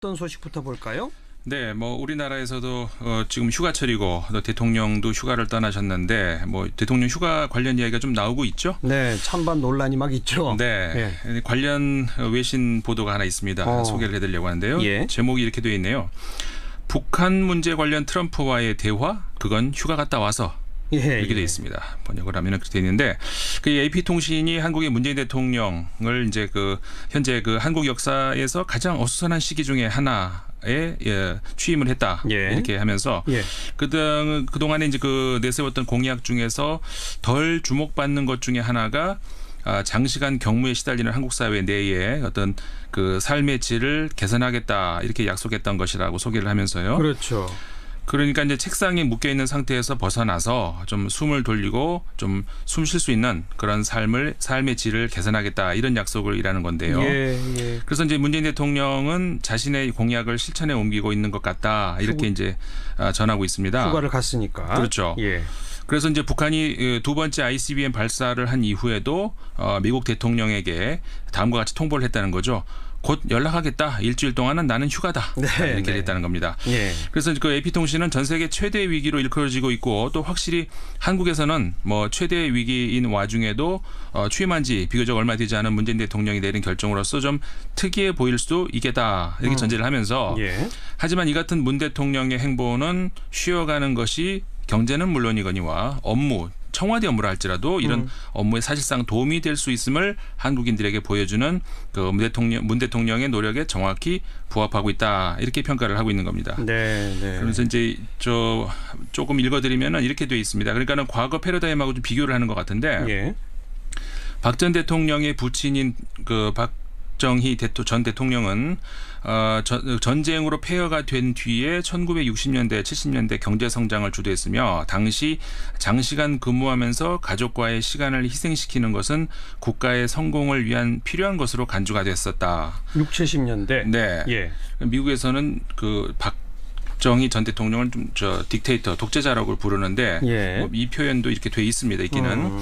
어떤 소식부터 볼까요? 네, 뭐 우리나라에서도 지금 휴가철이고 또 대통령도 휴가를 떠나셨는데 뭐 대통령 휴가 관련 이야기가 좀 나오고 있죠? 네, 찬반 논란이 막 있죠. 네, 관련 외신 보도가 하나 있습니다. 소개를 해드리려고 하는데요. 예. 제목이 이렇게 되어 있네요. 북한 문제 관련 트럼프와의 대화, 그건 휴가 갔다 와서. 이렇게 되어 있습니다. 번역을 하면 그렇게 되어 있는데 그 AP통신이 한국의 문재인 대통령을 이제 현재 한국 역사에서 가장 어수선한 시기 중에 하나에 취임을 했다 이렇게 하면서 그동안에 이제 내세웠던 공약 중에서 덜 주목받는 것 중에 하나가 장시간 경무에 시달리는 한국 사회 내에 어떤 삶의 질을 개선하겠다 이렇게 약속했던 것이라고 소개를 하면서요. 그렇죠. 그러니까 이제 책상에 묶여 있는 상태에서 벗어나서 좀 숨을 돌리고 좀 숨 쉴 수 있는 그런 삶의 질을 개선하겠다 이런 약속을 일하는 건데요. 그래서 이제 문재인 대통령은 자신의 공약을 실천에 옮기고 있는 것 같다 이렇게 이제 전하고 있습니다. 휴가를 갔으니까. 그렇죠. 그래서 이제 북한이 두 번째 ICBM 발사를 한 이후에도 미국 대통령에게 다음과 같이 통보를 했다는 거죠. 곧 연락하겠다. 일주일 동안은 나는 휴가다. 이렇게 됐다는 겁니다. 그래서 AP통신은 전 세계 최대 위기로 일컬어지고 있고 또 확실히 한국에서는 뭐 최대 위기인 와중에도 취임한 지 비교적 얼마 되지 않은 문재인 대통령이 내린 결정으로서 좀 특이해 보일 수도 있겠다. 이렇게 전제를 하면서 하지만 이 같은 문 대통령의 행보는 쉬어가는 것이 경제는 물론이거니와 청와대 업무를 할지라도 이런 업무에 사실상 도움이 될 수 있음을 한국인들에게 보여주는 문 대통령의 노력에 정확히 부합하고 있다 이렇게 평가를 하고 있는 겁니다. 그래서 이제 조금 읽어드리면은 이렇게 돼 있습니다. 그러니까는 과거 패러다임하고 좀 비교를 하는 것 같은데 박 전 대통령의 부친인 박정희 전 대통령은 전쟁으로 폐허가 된 뒤에 1960년대, 70년대 경제 성장을 주도했으며 당시 장시간 근무하면서 가족과의 시간을 희생시키는 것은 국가의 성공을 위한 필요한 것으로 간주가 됐었다. 60, 70년대. 네. 미국에서는 박정희 전 대통령을 좀 딕테이터, 독재자라고 부르는데 이 표현도 이렇게 돼 있습니다. 있기는.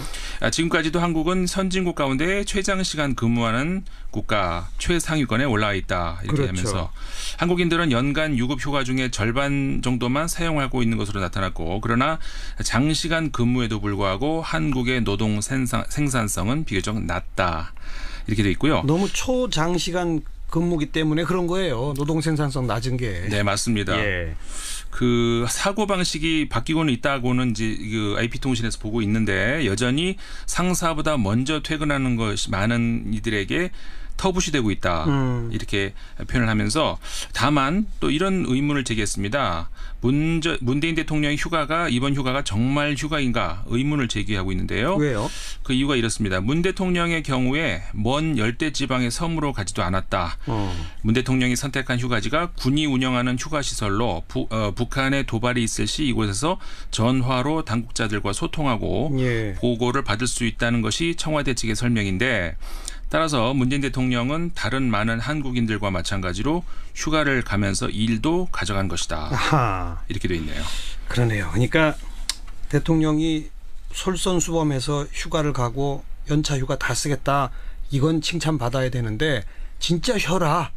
지금까지도 한국은 선진국 가운데 최장시간 근무하는 국가 최상위권에 올라와 있다. 이렇게 하면서 한국인들은 연간 유급 휴가 중에 절반 정도만 사용하고 있는 것으로 나타났고 그러나 장시간 근무에도 불구하고 한국의 노동 생산성은 비교적 낮다. 이렇게 돼 있고요. 너무 초장시간 근무기 때문에 그런 거예요. 노동 생산성 낮은 게. 네, 맞습니다. 사고 방식이 바뀌고는 있다고는 이제 AP통신에서 보고 있는데 여전히 상사보다 먼저 퇴근하는 것이 많은 이들에게 터부시 되고 있다. 이렇게 표현을 하면서 다만 또 이런 의문을 제기했습니다. 문재인 대통령의 이번 휴가가 정말 휴가인가 의문을 제기하고 있는데요. 왜요? 그 이유가 이렇습니다. 문 대통령의 경우에 먼 열대지방의 섬으로 가지도 않았다. 문 대통령이 선택한 휴가지가 군이 운영하는 휴가시설로 북한에 도발이 있을 시 이곳에서 전화로 당국자들과 소통하고 보고를 받을 수 있다는 것이 청와대 측의 설명인데 따라서 문재인 대통령은 다른 많은 한국인들과 마찬가지로 휴가를 가면서 일도 가져간 것이다. 이렇게 돼 있네요. 그러네요. 그러니까 대통령이 솔선수범해서 휴가를 가고 연차 휴가 다 쓰겠다. 이건 칭찬받아야 되는데 진짜 쉬어라.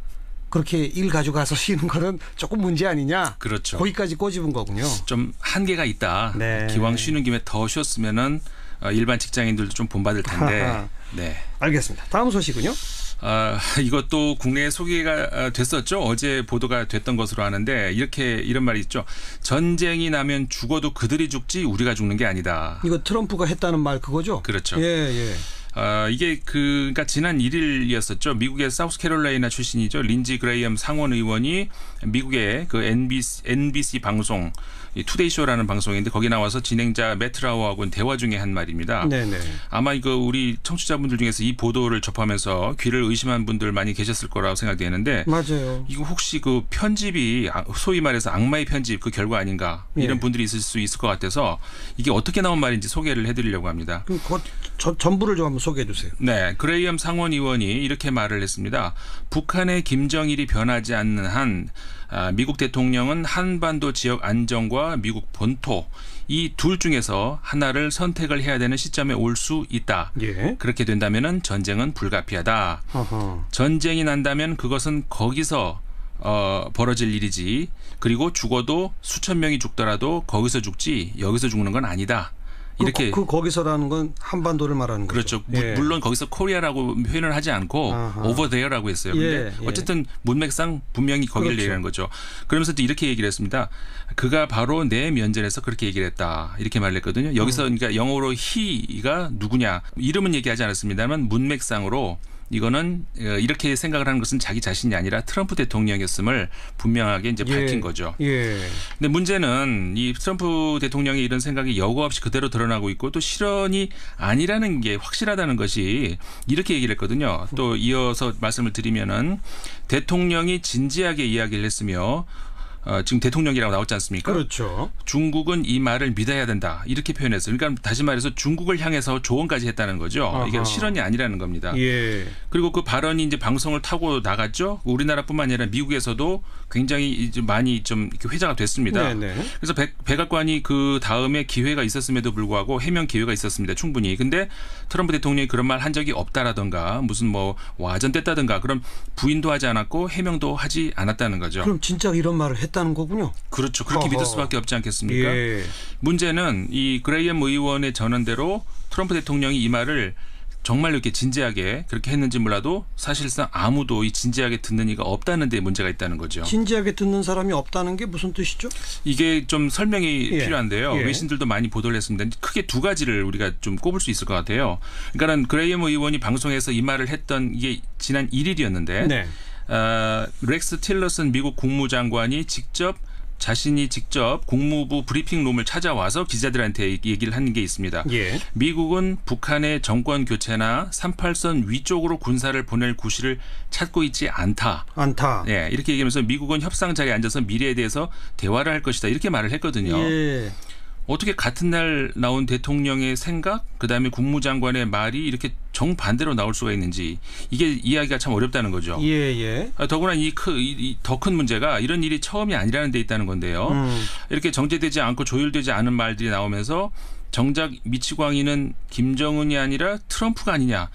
그렇게 일 가져가서 쉬는 거는 조금 문제 아니냐. 그렇죠. 거기까지 꼬집은 거군요. 좀 한계가 있다. 기왕 쉬는 김에 더 쉬었으면은 일반 직장인들도 좀 본받을 텐데. 알겠습니다. 다음 소식은요? 이것도 국내에 소개가 됐었죠. 어제 보도가 됐던 것으로 아는데 이런 말이 있죠. 전쟁이 나면 죽어도 그들이 죽지 우리가 죽는 게 아니다. 이거 트럼프가 했다는 말 그거죠? 그렇죠. 이게 그러니까 지난 1일이었었죠. 미국의 사우스캐롤라이나 출신이죠. 린지 그레이엄 상원 의원이 미국의 NBC 방송 투데이쇼라는 방송인데 거기 나와서 진행자 매트 라우하고는 대화 중에 한 말입니다. 아마 우리 청취자분들 중에서 이 보도를 접하면서 귀를 의심한 분들 많이 계셨을 거라고 생각되는데 맞아요. 이거 혹시 편집이 소위 말해서 악마의 편집 그 결과 아닌가 이런 분들이 있을 수 있을 것 같아서 이게 어떻게 나온 말인지 소개를 해드리려고 합니다. 그럼 전부를 좀 한번 소개해 주세요. 그레이엄 상원 의원이 이렇게 말을 했습니다. 북한의 김정일이 변하지 않는 한 미국 대통령은 한반도 지역 안정과 미국 본토 이 둘 중에서 하나를 선택을 해야 되는 시점에 올 수 있다. 그렇게 된다면 전쟁은 불가피하다. 전쟁이 난다면 그것은 거기서 벌어질 일이지. 그리고 죽어도 수천 명이 죽더라도 거기서 죽지 여기서 죽는 건 아니다. 이렇게 거기서라는 건 한반도를 말하는 거죠. 그렇죠. 예. 물론 거기서 코리아라고 표현을 하지 않고 over there라고 했어요. 근데 예. 어쨌든 문맥상 분명히 거기를 그렇죠. 얘기하는 거죠. 그러면서 또 이렇게 얘기를 했습니다. 그가 바로 내 면전에서 그렇게 얘기를 했다. 이렇게 말을 했거든요. 여기서 그러니까 영어로 he가 누구냐. 이름은 얘기하지 않았습니다만 문맥상으로 이거는 이렇게 생각을 하는 것은 자기 자신이 아니라 트럼프 대통령이었음을 분명하게 이제 밝힌 거죠. 예. 근데 문제는 이 트럼프 대통령의 이런 생각이 여과 없이 그대로 드러나고 있고 또 실언이 아니라는 게 확실하다는 것이 이렇게 얘기를 했거든요. 또 이어서 말씀을 드리면은 대통령이 진지하게 이야기를 했으며 지금 대통령이라고 나왔지 않습니까? 그렇죠. 중국은 이 말을 믿어야 된다. 이렇게 표현했어요. 그러니까 다시 말해서 중국을 향해서 조언까지 했다는 거죠. 아하. 이게 실언이 아니라는 겁니다. 예. 그리고 그 발언이 이제 방송을 타고 나갔죠. 우리나라뿐만 아니라 미국에서도 굉장히 이제 많이 좀 이렇게 회자가 됐습니다. 네네. 그래서 백악관이 그 다음에 기회가 있었음에도 불구하고 해명 기회가 있었습니다. 충분히. 근데 트럼프 대통령이 그런 말 한 적이 없다라든가 무슨 뭐 와전됐다든가 그런 부인도 하지 않았고 해명도 하지 않았다는 거죠. 그럼 진짜 이런 말을 했다는 거군요. 그렇죠. 그렇게 믿을 수밖에 없지 않겠습니까? 예. 문제는 이 그레이엄 의원의 전언대로 트럼프 대통령이 이 말을 정말 이렇게 진지하게 그렇게 했는지 몰라도 사실상 아무도 이 진지하게 듣는 이가 없다는 데 문제가 있다는 거죠. 진지하게 듣는 사람이 없다는 게 무슨 뜻이죠? 이게 좀 설명이 예. 필요한데요. 예. 외신들도 많이 보도를 했습니다. 크게 두 가지를 우리가 좀 꼽을 수 있을 것 같아요. 그러니까는 그레이엄 의원이 방송에서 이 말을 했던 이게 지난 1일이었는데 네. 렉스 틸러슨 미국 국무장관이 자신이 직접 국무부 브리핑룸을 찾아와서 기자들한테 얘기를 한 게 있습니다. 예. 미국은 북한의 정권 교체나 38선 위쪽으로 군사를 보낼 구실을 찾고 있지 않다. 예, 이렇게 얘기하면서 미국은 협상 자리에 앉아서 미래에 대해서 대화를 할 것이다. 이렇게 말을 했거든요. 예. 어떻게 같은 날 나온 대통령의 생각, 그다음에 국무장관의 말이 이렇게 정반대로 나올 수가 있는지 이게 이해하기가 참 어렵다는 거죠. 예. 더구나 더 큰 문제가 이런 일이 처음이 아니라는 데 있다는 건데요. 이렇게 정제되지 않고 조율되지 않은 말들이 나오면서 정작 미치광이는 김정은이 아니라 트럼프가 아니냐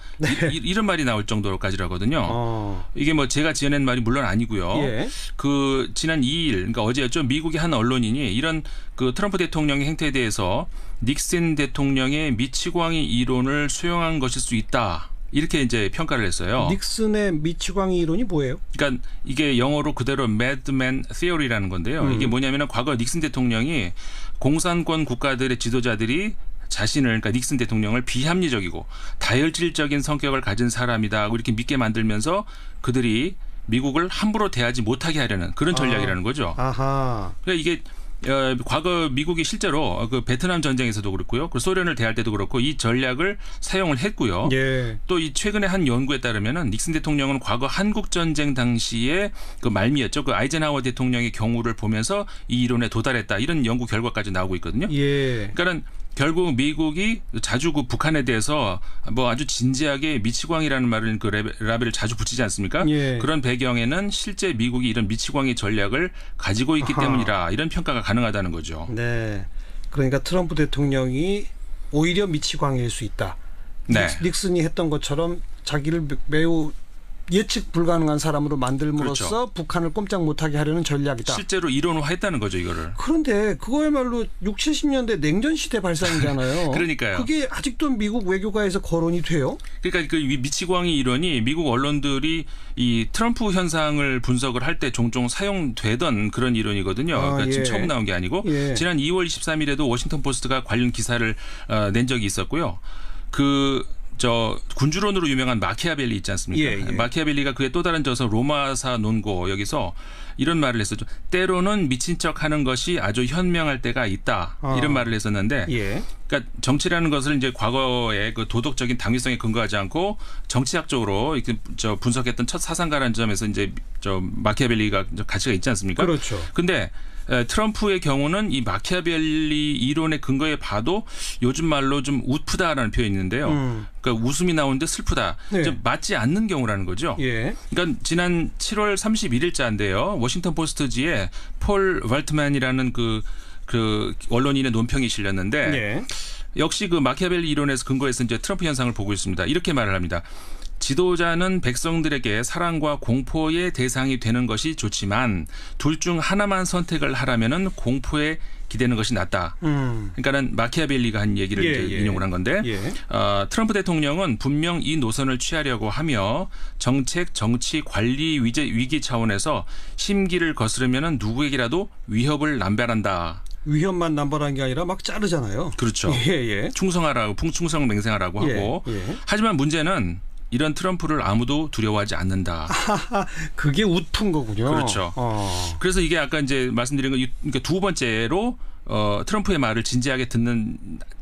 이런 말이 나올 정도로까지라거든요. 이게 뭐 제가 지어낸 말이 물론 아니고요. 예. 그 지난 2일 그러니까 어제였죠. 미국의 한 언론인이 이런 그 트럼프 대통령의 행태에 대해서 닉슨 대통령의 미치광이 이론을 수용한 것일 수 있다. 이렇게 이제 평가를 했어요. 닉슨의 미치광이 이론이 뭐예요? 그러니까 이게 영어로 그대로 Madman Theory라는 건데요. 이게 뭐냐면은 과거 닉슨 대통령이 공산권 국가들의 지도자들이 자신을 그러니까 닉슨 대통령을 비합리적이고 다혈질적인 성격을 가진 사람이다 하고 이렇게 믿게 만들면서 그들이 미국을 함부로 대하지 못하게 하려는 그런 전략이라는 거죠. 아하. 그러니까 이게 과거 미국이 실제로 그 베트남 전쟁에서도 그렇고요. 그 소련을 대할 때도 그렇고 이 전략을 사용을 했고요. 예. 또 이 최근에 한 연구에 따르면은 닉슨 대통령은 과거 한국 전쟁 당시에 그 말미였죠. 그 아이젠하워 대통령의 경우를 보면서 이 이론에 도달했다. 이런 연구 결과까지 나오고 있거든요. 예. 그러니까는 결국 미국이 자주 그 북한에 대해서 뭐 아주 진지하게 미치광이라는 말을 그 라벨을 자주 붙이지 않습니까? 예. 그런 배경에는 실제 미국이 이런 미치광이 전략을 가지고 있기 때문이라 이런 평가가 가능하다는 거죠. 네. 그러니까 트럼프 대통령이 오히려 미치광이일 수 있다. 네. 닉슨이 했던 것처럼 자기를 매우 예측 불가능한 사람으로 만들므로써 그렇죠. 북한을 꼼짝 못하게 하려는 전략이다. 실제로 이론화했다는 거죠, 이거를. 그런데 그거야말로 60, 70년대 냉전 시대 발상이잖아요. 그러니까요. 그게 아직도 미국 외교가에서 거론이 돼요? 그러니까 그 미치광이 이론이 미국 언론들이 이 트럼프 현상을 분석을 할 때 종종 사용되던 그런 이론이거든요. 그러니까 지금 처음 나온 게 아니고 지난 2월 23일에도 워싱턴 포스트가 관련 기사를 낸 적이 있었고요. 군주론으로 유명한 마키아벨리 있지 않습니까? 마키아벨리가 그의 또 다른 저서 로마사 논고 여기서 이런 말을 했었죠. 때로는 미친 척하는 것이 아주 현명할 때가 있다. 이런 말을 했었는데 그러니까 정치라는 것을 이제 과거의 그 도덕적인 당위성에 근거하지 않고 정치학적으로 이렇게 분석했던 첫 사상가라는 점에서 이제 마키아벨리가 가치가 있지 않습니까? 그렇죠. 근데 트럼프의 경우는 이 마키아벨리 이론의 근거에 봐도 요즘 말로 좀 우프다라는 표현이 있는데요. 그러니까 웃음이 나오는데 슬프다. 좀 맞지 않는 경우라는 거죠. 그러니까 지난 7월 31일자인데요. 워싱턴 포스트지에 폴 발트만이라는 그 언론인의 논평이 실렸는데 역시 그 마키아벨리 이론에서 근거해서 이제 트럼프 현상을 보고 있습니다. 이렇게 말을 합니다. 지도자는 백성들에게 사랑과 공포의 대상이 되는 것이 좋지만 둘 중 하나만 선택을 하라면은 공포에 기대는 것이 낫다. 그러니까는 마키아벨리가 한 얘기를 이제 인용을 한 건데 트럼프 대통령은 분명 이 노선을 취하려고 하며 정책, 정치, 관리 위기 차원에서 심기를 거스르면은 누구에게라도 위협을 남발한다. 위협만 남발한 게 아니라 막 자르잖아요. 그렇죠. 충성하라고 풍충성 맹생하라고 하고 하지만 문제는 이런 트럼프를 아무도 두려워하지 않는다. 그게 웃픈 거군요. 그렇죠. 그래서 이게 아까 이제 말씀드린 거 그러니까 두 번째로 트럼프의 말을 진지하게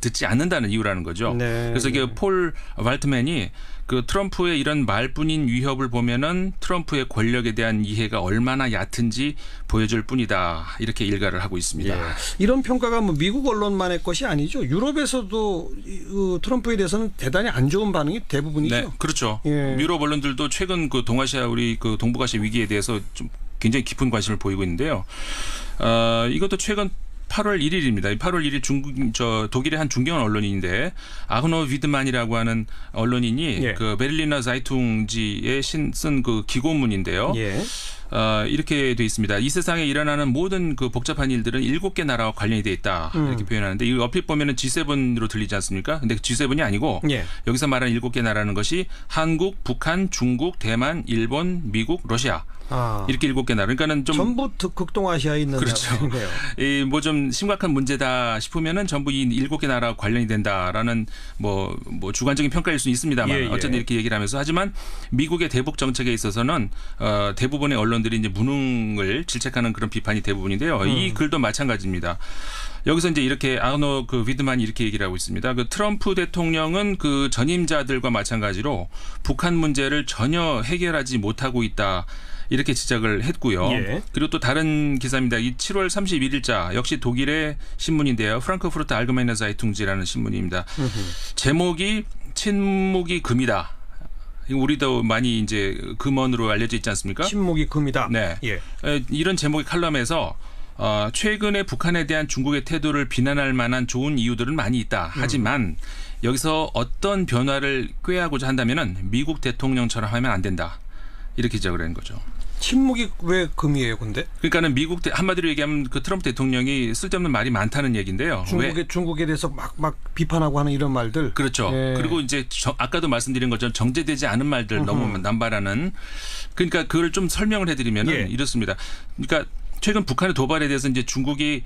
듣지 않는다는 이유라는 거죠. 네. 그래서 이게 폴 발트맨이 그 트럼프의 이런 말뿐인 위협을 보면은 트럼프의 권력에 대한 이해가 얼마나 얕은지 보여줄 뿐이다. 이렇게 일가를 하고 있습니다. 이런 평가가 뭐 미국 언론만의 것이 아니죠. 유럽에서도 트럼프에 대해서는 대단히 안 좋은 반응이 대부분이죠. 네, 그렇죠. 유럽 언론들도 최근 그 동아시아 우리 그 동북아시아 위기에 대해서 좀 굉장히 깊은 관심을 보이고 있는데요. 이것도 최근 8월 1일입니다. 8월 1일 독일의 한 중견 언론인인데 아흐노 위드만이라고 하는 언론인이 그 베를리너 자이퉁지에 쓴 그 기고문인데요. 이렇게 돼 있습니다. 이 세상에 일어나는 모든 그 복잡한 일들은 7개 나라와 관련이 돼 있다. 이렇게 표현하는데 이 얼핏 보면은 G7으로 들리지 않습니까? 근데 G7이 아니고 여기서 말하는 7개 나라는 것이 한국, 북한, 중국, 대만, 일본, 미국, 러시아. 이렇게 7개 나라. 그러니까는 좀 전부 극동아시아에 있는 나라네요. 이 뭐 좀 심각한 문제다 싶으면은 전부 이 7개 나라와 관련이 된다라는 뭐 주관적인 평가일 수 있습니다만 어쨌든 이렇게 얘기를 하면서 하지만 미국의 대북 정책에 있어서는 대부분의 언론들이 이제 무능을 질책하는 그런 비판이 대부분인데요. 이 글도 마찬가지입니다. 여기서 이제 이렇게 아흐노 그 위드만이 이렇게 얘기를 하고 있습니다. 그 트럼프 대통령은 그 전임자들과 마찬가지로 북한 문제를 전혀 해결하지 못하고 있다. 이렇게 지적을 했고요. 그리고 또 다른 기사입니다. 이 7월 31일자 역시 독일의 신문인데요. 프랑크푸르트 알게메이너 자이퉁지라는 신문입니다. 제목이 침묵이 금이다. 우리도 많이 이제 금언으로 알려져 있지 않습니까? 침묵이 금이다. 네. 이런 제목의 칼럼에서 최근에 북한에 대한 중국의 태도를 비난할 만한 좋은 이유들은 많이 있다. 하지만 여기서 어떤 변화를 꾀하고자 한다면은 미국 대통령처럼 하면 안 된다. 이렇게 지적을 한 거죠. 침묵이 왜 금이에요, 근데? 그러니까는 한마디로 얘기하면 그 트럼프 대통령이 쓸데없는 말이 많다는 얘기인데요. 중국에 대해서 막 비판하고 하는 이런 말들. 그렇죠. 그리고 이제 아까도 말씀드린 것처럼 정제되지 않은 말들 너무 남발하는. 그러니까 그걸 좀 설명을 해드리면은 이렇습니다. 그러니까 최근 북한의 도발에 대해서 이제 중국이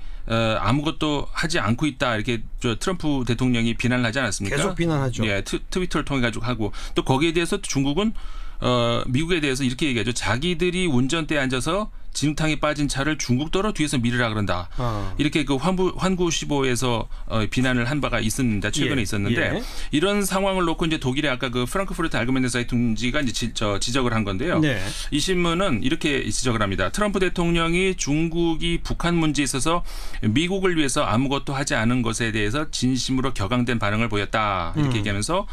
아무것도 하지 않고 있다 이렇게 트럼프 대통령이 비난을 하지 않았습니까? 계속 비난하죠. 트위터를 통해 가지고 하고 또 거기에 대해서 중국은 미국에 대해서 이렇게 얘기하죠. 자기들이 운전대에 앉아서 진흙탕에 빠진 차를 중국도로 뒤에서 밀으라 그런다. 이렇게 그 환구시보에서 비난을 한 바가 있었는데 최근에 있었는데 이런 상황을 놓고 이제 독일의 아까 그 프랑크푸르트 알게메이너 자이퉁지가 이제 지적을 한 건데요. 이 신문은 이렇게 지적을 합니다. 트럼프 대통령이 중국이 북한 문제에 있어서 미국을 위해서 아무것도 하지 않은 것에 대해서 진심으로 격앙된 반응을 보였다. 이렇게 얘기하면서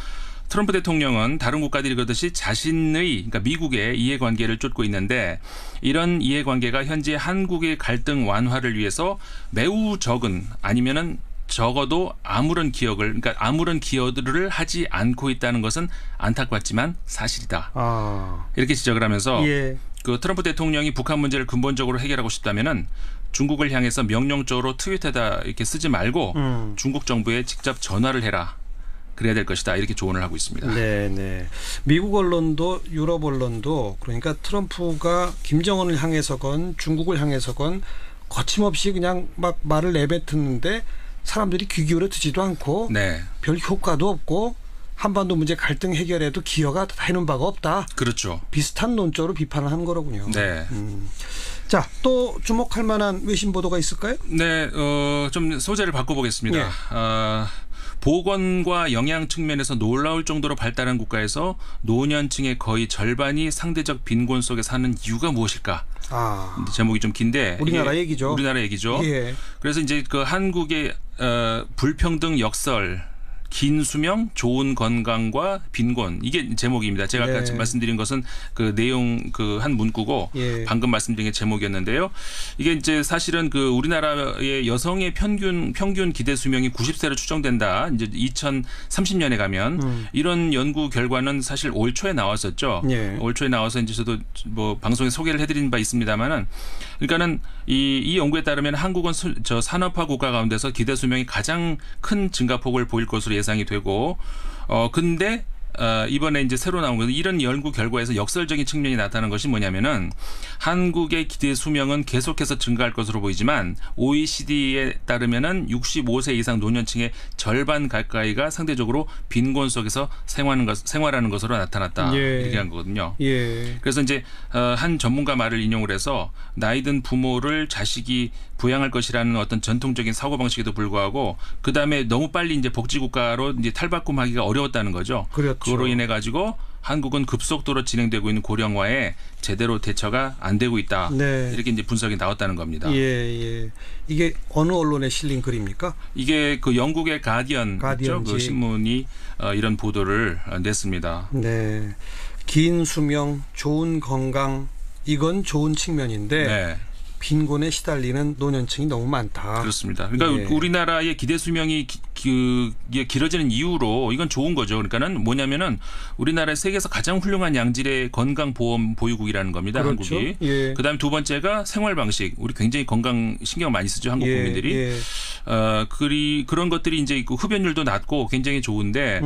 트럼프 대통령은 다른 국가들이 그러듯이 자신의 그러니까 미국의 이해관계를 쫓고 있는데 이런 이해관계가 현재 한국의 갈등 완화를 위해서 매우 적은 아니면은 적어도 아무런 기여들을 하지 않고 있다는 것은 안타깝지만 사실이다. 이렇게 지적을 하면서 그 트럼프 대통령이 북한 문제를 근본적으로 해결하고 싶다면은 중국을 향해서 명령적으로 트윗에다 이렇게 쓰지 말고 중국 정부에 직접 전화를 해라. 그래야 될 것이다. 이렇게 조언을 하고 있습니다. 네. 미국 언론도 유럽 언론도 그러니까 트럼프가 김정은을 향해서건 중국을 향해서건 거침없이 그냥 막 말을 내뱉었는데 사람들이 귀 기울여 듣지도 않고 별 효과도 없고 한반도 문제 갈등 해결에도 기여가 되는 바가 없다. 그렇죠. 비슷한 논조로 비판을 하는 거로군요. 자, 또 주목할 만한 외신 보도가 있을까요? 네, 좀 소재를 바꿔보겠습니다. 보건과 영양 측면에서 놀라울 정도로 발달한 국가에서 노년층의 거의 절반이 상대적 빈곤 속에 사는 이유가 무엇일까? 제목이 좀 긴데 우리나라 얘기죠. 우리나라 얘기죠. 그래서 이제 그 한국의 불평등 역설 긴 수명, 좋은 건강과 빈곤 이게 제목입니다. 제가 아까 네. 말씀드린 것은 그 내용 그 한 문구고 예. 방금 말씀드린 게 제목이었는데요. 이게 이제 사실은 그 우리나라의 여성의 평균 기대 수명이 90세로 추정된다. 이제 2030년에 가면 이런 연구 결과는 사실 올 초에 나왔었죠. 예. 올 초에 나와서 이제 저도 뭐 방송에 소개를 해드린 바 있습니다만은 그러니까는 이 연구에 따르면 한국은 저 산업화 국가 가운데서 기대 수명이 가장 큰 증가폭을 보일 것으로 예상이 되고 근데 이번에 이제 새로 나온 것은 이런 연구 결과에서 역설적인 측면이 나타난 것이 뭐냐면은 한국의 기대 수명은 계속해서 증가할 것으로 보이지만 OECD에 따르면은 65세 이상 노년층의 절반 가까이가 상대적으로 빈곤 속에서 생활하는 것으로 나타났다. 예. 이렇게 한 거거든요. 예. 그래서 이제 한 전문가 말을 인용을 해서 나이든 부모를 자식이 부양할 것이라는 어떤 전통적인 사고 방식에도 불구하고 그 다음에 너무 빨리 이제 복지국가로 이제 탈바꿈하기가 어려웠다는 거죠. 그렇죠. 그로 인해 가지고 한국은 급속도로 진행되고 있는 고령화에 제대로 대처가 안 되고 있다. 네. 이렇게 이제 분석이 나왔다는 겁니다. 예, 예. 이게 어느 언론에 실린 글입니까? 이게 그 영국의 가디언 있죠? 그 신문이 이런 보도를 냈습니다. 네. 긴 수명, 좋은 건강 이건 좋은 측면인데 네. 빈곤에 시달리는 노년층이 너무 많다. 그렇습니다. 그러니까 예. 우리나라의 기대 수명이 길어지는 이유로 이건 좋은 거죠. 그러니까는 뭐냐면은 우리나라 세계에서 가장 훌륭한 양질의 건강보험 보유국이라는 겁니다. 그렇죠. 한국이. 예. 그다음에 두 번째가 생활 방식. 우리 굉장히 건강 신경 많이 쓰죠. 한국 예. 국민들이. 예. 그런 것들이 이제 있고 흡연율도 낮고 굉장히 좋은데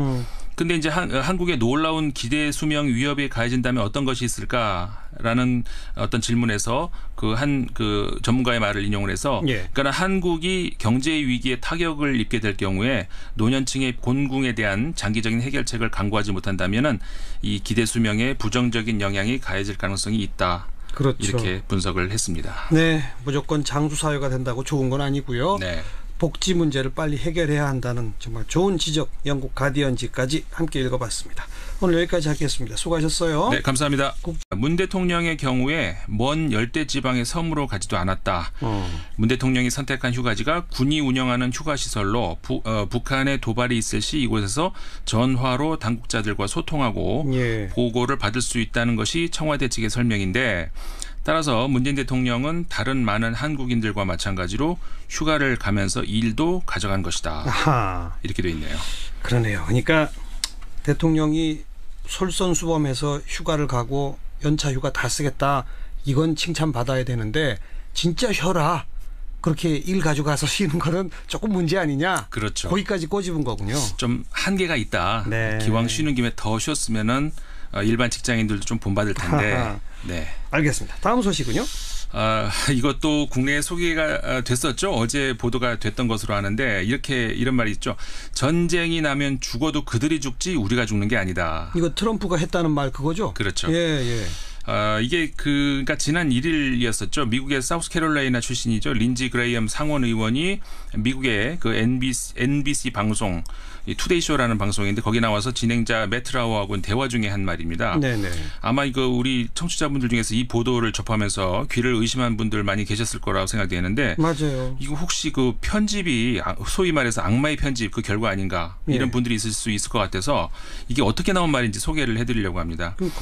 근데 이제 한국의 놀라운 기대 수명 위협이 가해진다면 어떤 것이 있을까라는 어떤 질문에서 그 전문가의 말을 인용을 해서 예. 그러니까 한국이 경제 위기에 타격을 입게 될 경우에 노년층의 곤궁에 대한 장기적인 해결책을 강구하지 못한다면은 이 기대 수명에 부정적인 영향이 가해질 가능성이 있다. 그렇죠. 이렇게 분석을 했습니다. 네, 무조건 장수 사회가 된다고 좋은 건 아니고요. 네. 복지 문제를 빨리 해결해야 한다는 정말 좋은 지적, 영국 가디언지까지 함께 읽어봤습니다. 오늘 여기까지 하겠습니다. 수고하셨어요. 네, 감사합니다. 문 대통령의 경우에 먼 열대 지방의 섬으로 가지도 않았다. 문 대통령이 선택한 휴가지가 군이 운영하는 휴가시설로 북한의 도발이 있을 시 이곳에서 전화로 당국자들과 소통하고 예. 보고를 받을 수 있다는 것이 청와대 측의 설명인데 따라서 문재인 대통령은 다른 많은 한국인들과 마찬가지로 휴가를 가면서 일도 가져간 것이다. 아하. 이렇게 돼 있네요. 그러네요. 그러니까 대통령이 솔선수범해서 휴가를 가고 연차 휴가 다 쓰겠다. 이건 칭찬받아야 되는데 진짜 쉬어라. 그렇게 일 가져가서 쉬는 거는 조금 문제 아니냐. 그렇죠. 거기까지 꼬집은 거군요. 좀 한계가 있다. 네. 기왕 쉬는 김에 더 쉬었으면은 일반 직장인들도 좀 본받을 텐데. 네. 알겠습니다. 다음 소식은요? 이것도 국내에 소개가 됐었죠. 어제 보도가 됐던 것으로 아는데 이런 말이 있죠. 전쟁이 나면 죽어도 그들이 죽지 우리가 죽는 게 아니다. 이거 트럼프가 했다는 말 그거죠? 그렇죠. 예, 예. 이게 그러니까 지난 1일이었었죠. 미국의 사우스캐롤라이나 출신이죠. 린지 그레이엄 상원 의원이 미국의 그 NBC 방송 이 투데이쇼라는 방송인데 거기 나와서 진행자 매트라우하고 대화 중에 한 말입니다. 네네. 아마 이거 우리 청취자분들 중에서 이 보도를 접하면서 귀를 의심한 분들 많이 계셨을 거라고 생각되는데 맞아요. 이거 혹시 그 편집이 소위 말해서 악마의 편집 그 결과 아닌가 이런 예. 분들이 있을 수 있을 것 같아서 이게 어떻게 나온 말인지 소개를 해드리려고 합니다. 그럼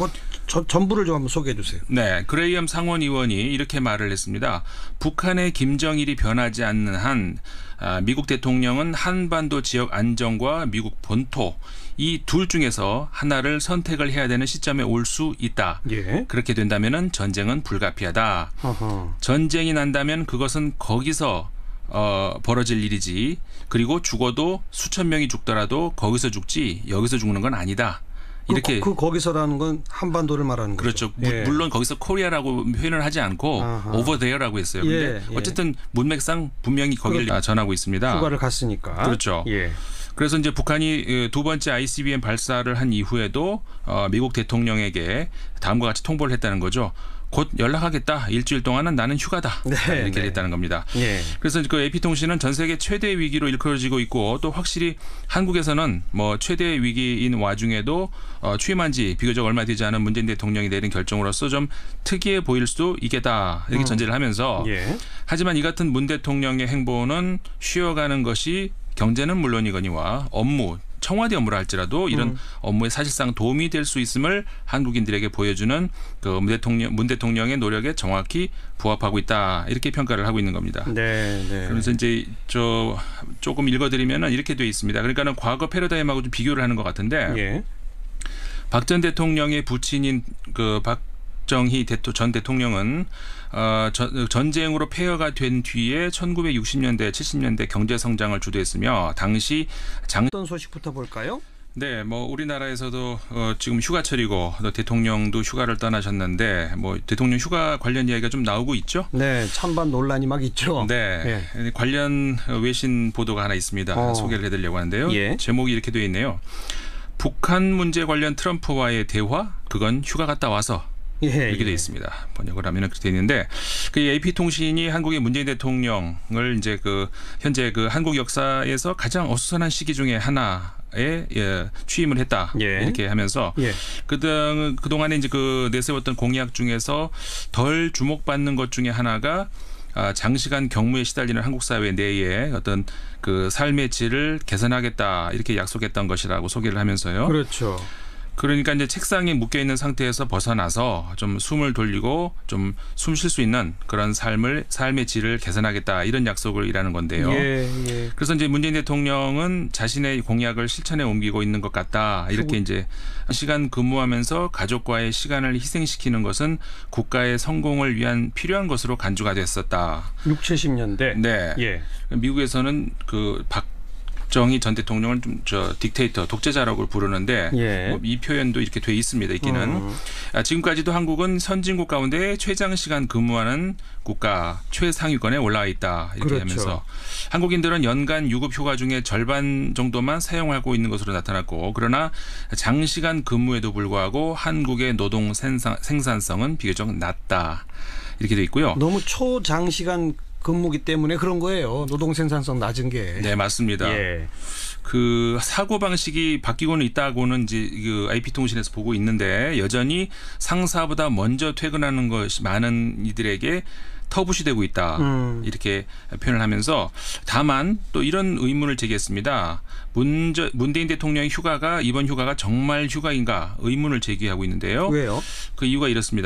전부를 좀 한번 소개해 주세요. 네, 그레이엄 상원 의원이 이렇게 말을 했습니다. 북한의 김정일이 변하지 않는 한 미국 대통령은 한반도 지역 안정과 미국 본토 이 둘 중에서 하나를 선택을 해야 되는 시점에 올 수 있다. 예. 그렇게 된다면은 전쟁은 불가피하다. 어허. 전쟁이 난다면 그것은 거기서 벌어질 일이지. 그리고 죽어도 수천 명이 죽더라도 거기서 죽지 여기서 죽는 건 아니다. 이렇게 거기서라는 건 한반도를 말하는 거죠. 그렇죠. 예. 물론 거기서 코리아라고 표현을 하지 않고 아하. over there라고 했어요. 근데 예, 예. 어쨌든 문맥상 분명히 거기를 전하고 있습니다. 휴가를 갔으니까. 그렇죠. 예. 그래서 이제 북한이 두 번째 ICBM 발사를 한 이후에도 미국 대통령에게 다음과 같이 통보를 했다는 거죠. 곧 연락하겠다. 일주일 동안은 나는 휴가다. 네, 이렇게 네. 됐다는 겁니다. 예. 그래서 그 AP통신은 전 세계 최대 위기로 일컬어지고 있고 또 확실히 한국에서는 뭐 최대 위기인 와중에도 취임한 지 비교적 얼마 되지 않은 문재인 대통령이 내린 결정으로서 좀 특이해 보일 수도 있겠다. 이렇게 전제를 하면서 예. 하지만 이 같은 문 대통령의 행보는 쉬어가는 것이 경제는 물론이거니와 업무 청와대 업무를 할지라도 이런 업무에 사실상 도움이 될 수 있음을 한국인들에게 보여주는 그 문 대통령의 노력에 정확히 부합하고 있다 이렇게 평가를 하고 있는 겁니다. 네, 네. 그래서 이제 조금 읽어드리면은 이렇게 돼 있습니다. 그러니까는 과거 패러다임하고 좀 비교를 하는 것 같은데 예. 박 전 대통령의 부친인 그 박정희 전 대통령은 전쟁으로 폐허가 된 뒤에 1960년대, 70년대 경제 성장을 주도했으며 당시 어떤 소식부터 볼까요? 네, 뭐 우리나라에서도 지금 휴가철이고 또 대통령도 휴가를 떠나셨는데 뭐 대통령 휴가 관련 이야기가 좀 나오고 있죠. 네, 찬반 논란이 막 있죠. 네, 관련 외신 보도가 하나 있습니다. 소개를 해드리려고 하는데요. 예. 제목이 이렇게 되어 있네요. 북한 문제 관련 트럼프와의 대화, 그건 휴가 갔다 와서. 이렇게 되어 있습니다. 번역을 하면 그렇게 되어 있는데 그 AP통신이 한국의 문재인 대통령을 이제 그 현재 그 한국 역사에서 가장 어수선한 시기 중에 하나에 취임을 했다 이렇게 하면서 그동안에 이제 그 내세웠던 공약 중에서 덜 주목받는 것 중에 하나가 장시간 경무에 시달리는 한국 사회 내에 어떤 그 삶의 질을 개선하겠다 이렇게 약속했던 것이라고 소개를 하면서요. 그렇죠. 그러니까 이제 책상에 묶여 있는 상태에서 벗어나서 좀 숨을 돌리고 좀 숨 쉴 수 있는 그런 삶의 질을 개선하겠다 이런 약속을 일하는 건데요. 예. 그래서 이제 문재인 대통령은 자신의 공약을 실천에 옮기고 있는 것 같다. 이렇게 이제 시간 근무하면서 가족과의 시간을 희생시키는 것은 국가의 성공을 위한 필요한 것으로 간주가 됐었다. 60, 70년대. 네. 예. 미국에서는 그 박정희 전 대통령을 좀 딕테이터, 독재자라고 부르는데 뭐 이 표현도 이렇게 돼 있습니다. 있기는. 지금까지도 한국은 선진국 가운데 최장시간 근무하는 국가 최상위권에 올라와 있다. 이렇게 하면서 한국인들은 연간 유급 휴가 중에 절반 정도만 사용하고 있는 것으로 나타났고 그러나 장시간 근무에도 불구하고 한국의 노동 생산성은 비교적 낮다. 이렇게 돼 있고요. 너무 초장시간 근무기 때문에 그런 거예요. 노동 생산성 낮은 게. 네, 맞습니다. 그 사고 방식이 바뀌고는 있다고는 이제 그 AP통신에서 보고 있는데 여전히 상사보다 먼저 퇴근하는 것이 많은 이들에게 터부시되고 있다. 이렇게 표현을 하면서 다만 또 이런 의문을 제기했습니다. 문재인 대통령의 휴가가 이번 휴가가 정말 휴가인가 의문을 제기하고 있는데요. 왜요? 그 이유가 이렇습니다.